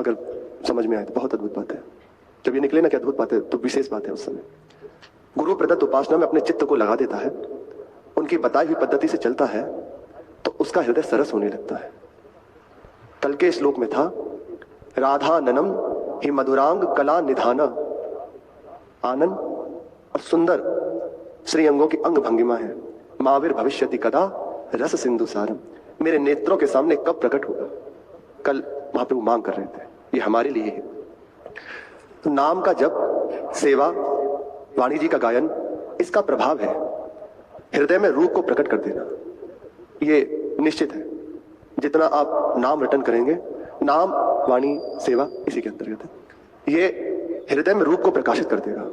अगर समझ में आए तो बहुत अद्भुत बात है। जब ये निकले ना कि अद्भुत बात है तो विशेष बात है। उस समय गुरु प्रदत्त उपासना में अपने चित्त को लगा देता है, उनकी बताई हुई पद्धति से चलता है तो उसका हृदय सरस होने लगता है। कल के श्लोक में था राधा ननम ही मधुरांग कला निधाना, आनंद और सुंदर श्री अंगों की अंग भंगिमा है। माविर भविष्यति कदा रस सिंधु सारम, मेरे नेत्रों के सामने कब प्रकट होगा। कल महाप्रभु मांग कर रहे थे, ये हमारे लिए है। तो नाम का जप, सेवा, वाणी जी का गायन, इसका प्रभाव है हृदय में रूप को प्रकट कर देना। ये निश्चित है, जितना आप नाम रटन करेंगे, नाम वाणी सेवा इसी के अंतर्गत है, ये हृदय में रूप को प्रकाशित कर देगा।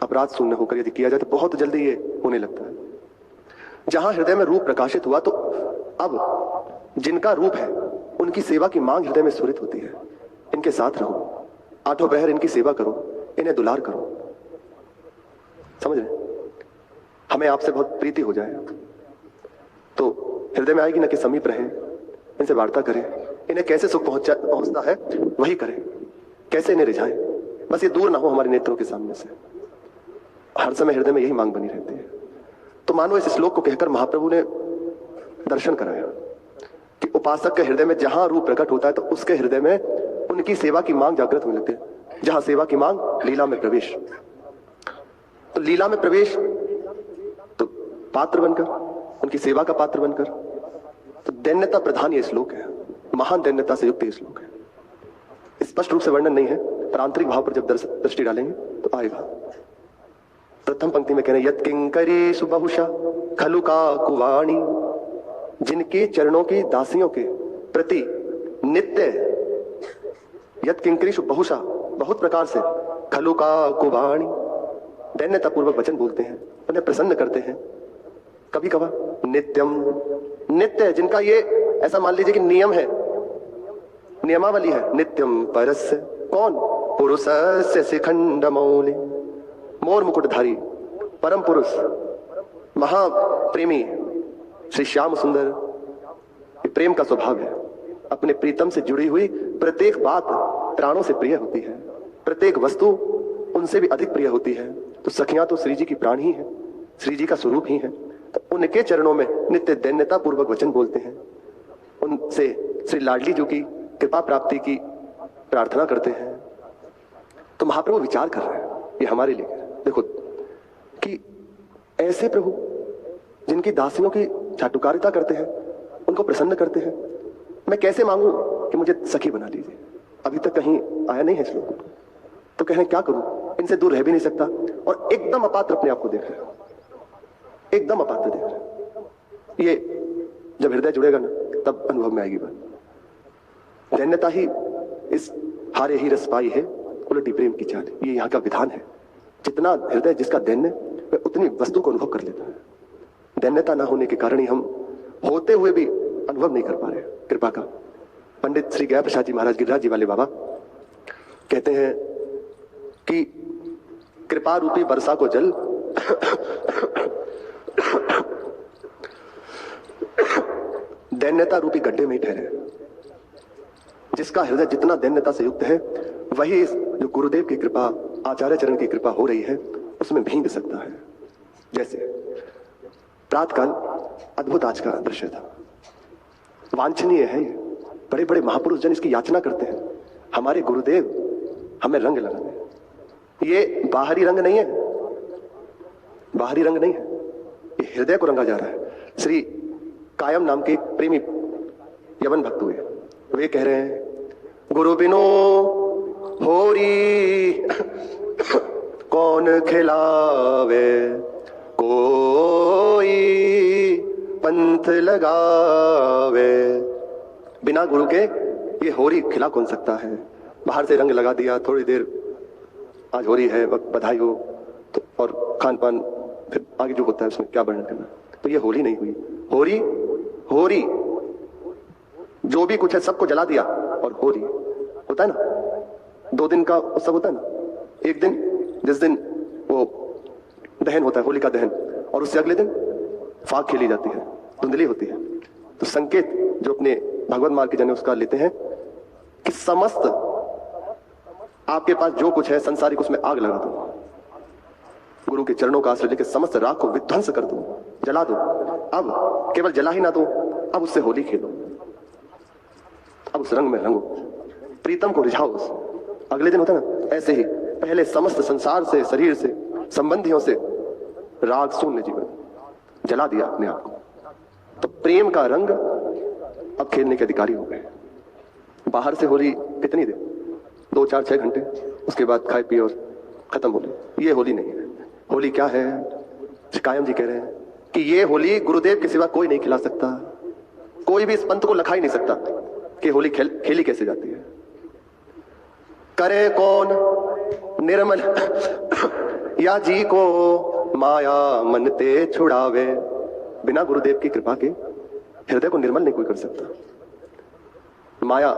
अपराध शून्य होकर यदि किया जाए तो बहुत जल्दी ये होने लगता है। जहां हृदय में रूप प्रकाशित हुआ तो अब जिनका रूप है उनकी सेवा की मांग हृदय में स्फुरित होती है। इनके साथ रहो, आठों प्रहर इनकी सेवा करो, इन्हें दुलार करो। समझ रहे? हमें आपसे बहुत प्रीति हो जाए तो हृदय में आएगी ना कि समीप रहें, इनसे वार्ता करें, इन्हें कैसे सुख पहुंचता है वही करें, कैसे इन्हें रिझाएं। बस ये दूर ना हो हमारे नेत्रों के सामने से। हर समय हृदय में यही मांग बनी रहती है। तो मानो इस श्लोक को कहकर महाप्रभु ने दर्शन कराया कि उपासक के हृदय में जहां रूप प्रकट होता है तो उसके हृदय में उनकी सेवा की मांग जागृत होने लगती है। जहां सेवा की मांग, लीला में प्रवेश। तो लीला में प्रवेश तो पात्र बनकर, उनकी सेवा का पात्र बनकर। तो दैन्यता प्रधान ये श्लोक है, महान दैन्यता से युक्त ये श्लोक है। स्पष्ट रूप से वर्णन नहीं है, पर आंतरिक भाव पर जब दृष्टि डालेंगे तो आएगा। प्रथम पंक्ति में कह रहे यत् किंकरीषु बहुशा खलु का कुवाणी, जिनके चरणों की दासियों के प्रति नित्य, यत् किंकरीषु बहुशा, बहुत प्रकार से, खलु का कुवाणी, दैन्यता पूर्वक वचन बोलते हैं, उन्हें प्रसन्न करते हैं। कभी कभार नित्यम, नित्य जिनका ये ऐसा मान लीजिए कि नियम है, नियमावली है, नित्यम परस्य, कौन? पुरुषस्य शिखंड मौलि, मोर मुकुटधारी परम पुरुष महाप्रेमी श्री श्याम सुंदर। प्रेम का स्वभाव है, अपने प्रीतम से जुड़ी हुई प्रत्येक बात प्राणों से प्रिय होती है, प्रत्येक वस्तु उनसे भी अधिक प्रिय होती है। तो सखियां तो श्री जी की प्राण ही है, श्री जी का स्वरूप ही है। तो उनके चरणों में नित्य दैन्यता पूर्वक वचन बोलते हैं, उनसे श्री लाडली जी की कृपा प्राप्ति की प्रार्थना करते हैं। तो महाप्रभु विचार कर रहे हैं, ये हमारे लिए देखो कि ऐसे प्रभु जिनकी दासियों की चाटुकारिता करते हैं, उनको प्रसन्न करते हैं, मैं कैसे मांगू कि मुझे सखी बना लीजिए। अभी तक कहीं आया नहीं है श्लोक। तो कह रहे क्या करूं, इनसे दूर रह भी नहीं सकता, और एकदम अपात्र अपने आप को देख रहे हैं, एकदम अपात्र देख रहे हैं। ये जब हृदय जुड़ेगा ना तब अनुभव में आएगी बात। दैन्यता ही इस हारे ही रस पाई है उलटी प्रेम की चाल, ये यहाँ का विधान है। जितना हृदय जिसका दैन्य, वह उतनी वस्तु को अनुभव कर लेता है। दैन्यता ना होने के कारण ही हम होते हुए भी अनुभव नहीं कर पा रहे कृपा का। पंडित श्री गया प्रसाद जी महाराज गिरिराज जी वाले बाबा कहते हैं कि कृपा रूपी वर्षा को जल दैन्यता रूपी गड्ढे में ही ठहरे। जिसका हृदय जितना दैन्यता से युक्त है, वही जो गुरुदेव की कृपा, आचार्य चरण की कृपा हो रही है, उसमें भींग सकता है। जैसे प्रातःकाल अद्भुत आज का दृश्य था, वांछनीय है ये। बड़े बड़े महापुरुष जन इसकी याचना करते हैं, हमारे गुरुदेव हमें रंग लगा दें। ये बाहरी रंग नहीं है, बाहरी रंग नहीं है, ये हृदय को रंगा जा रहा है। श्री कायम नाम के एक प्रेमी यवन भक्त हुए, वे कह रहे हैं गुरु बिनो होरी कौन खिलावे, कोई पंथ लगावे। बिना गुरु के ये होरी खिला कौन सकता है। बाहर से रंग लगा दिया, थोड़ी देर आज होरी है, बधाई हो, तो और खान पान, फिर आगे जो होता है उसमें क्या वर्णन करना। तो ये होली नहीं हुई। होरी होरी जो भी कुछ है सबको जला दिया, और होरी होता है ना, 2 दिन का उत्सव होता है ना। एक दिन जिस दिन वो दहन होता है, होलिका दहन, और उससे अगले दिन फाग खेली जाती है, धुंधली होती है। तो संकेत जो अपने भगवत मार्ग के जने उसका लेते हैं कि समस्त आपके पास जो कुछ है संसारिक उसमें आग लगा दो, गुरु के चरणों का आश्रय लेकर समस्त राग को विध्वंस कर दो, जला दो। अब केवल जला ही ना दो, अब उससे होली खेलो, अब उस रंग में रंगो, प्रीतम को रिझाओ। अगले दिन होता ना ऐसे ही, पहले समस्त संसार से, शरीर से, संबंधियों से राग शून्य जीवन, जला दिया अपने आप को। तो प्रेम का रंग अब खेलने के अधिकारी हो गए। बाहर से होली कितनी देर, 2 4 6 घंटे, उसके बाद खाए पिए और खत्म होली। ये होली नहीं है। होली क्या है? कायम जी कह रहे हैं कि ये होली गुरुदेव के सिवा कोई नहीं खिला सकता, कोई भी इस पंथ को लखा ही नहीं सकता कि होली खेली कैसे जाती है। करे कौन निर्मल या जी को माया मन ते छुड़ावे। बिना गुरुदेव की कृपा के हृदय को निर्मल नहीं कोई कर सकता। माया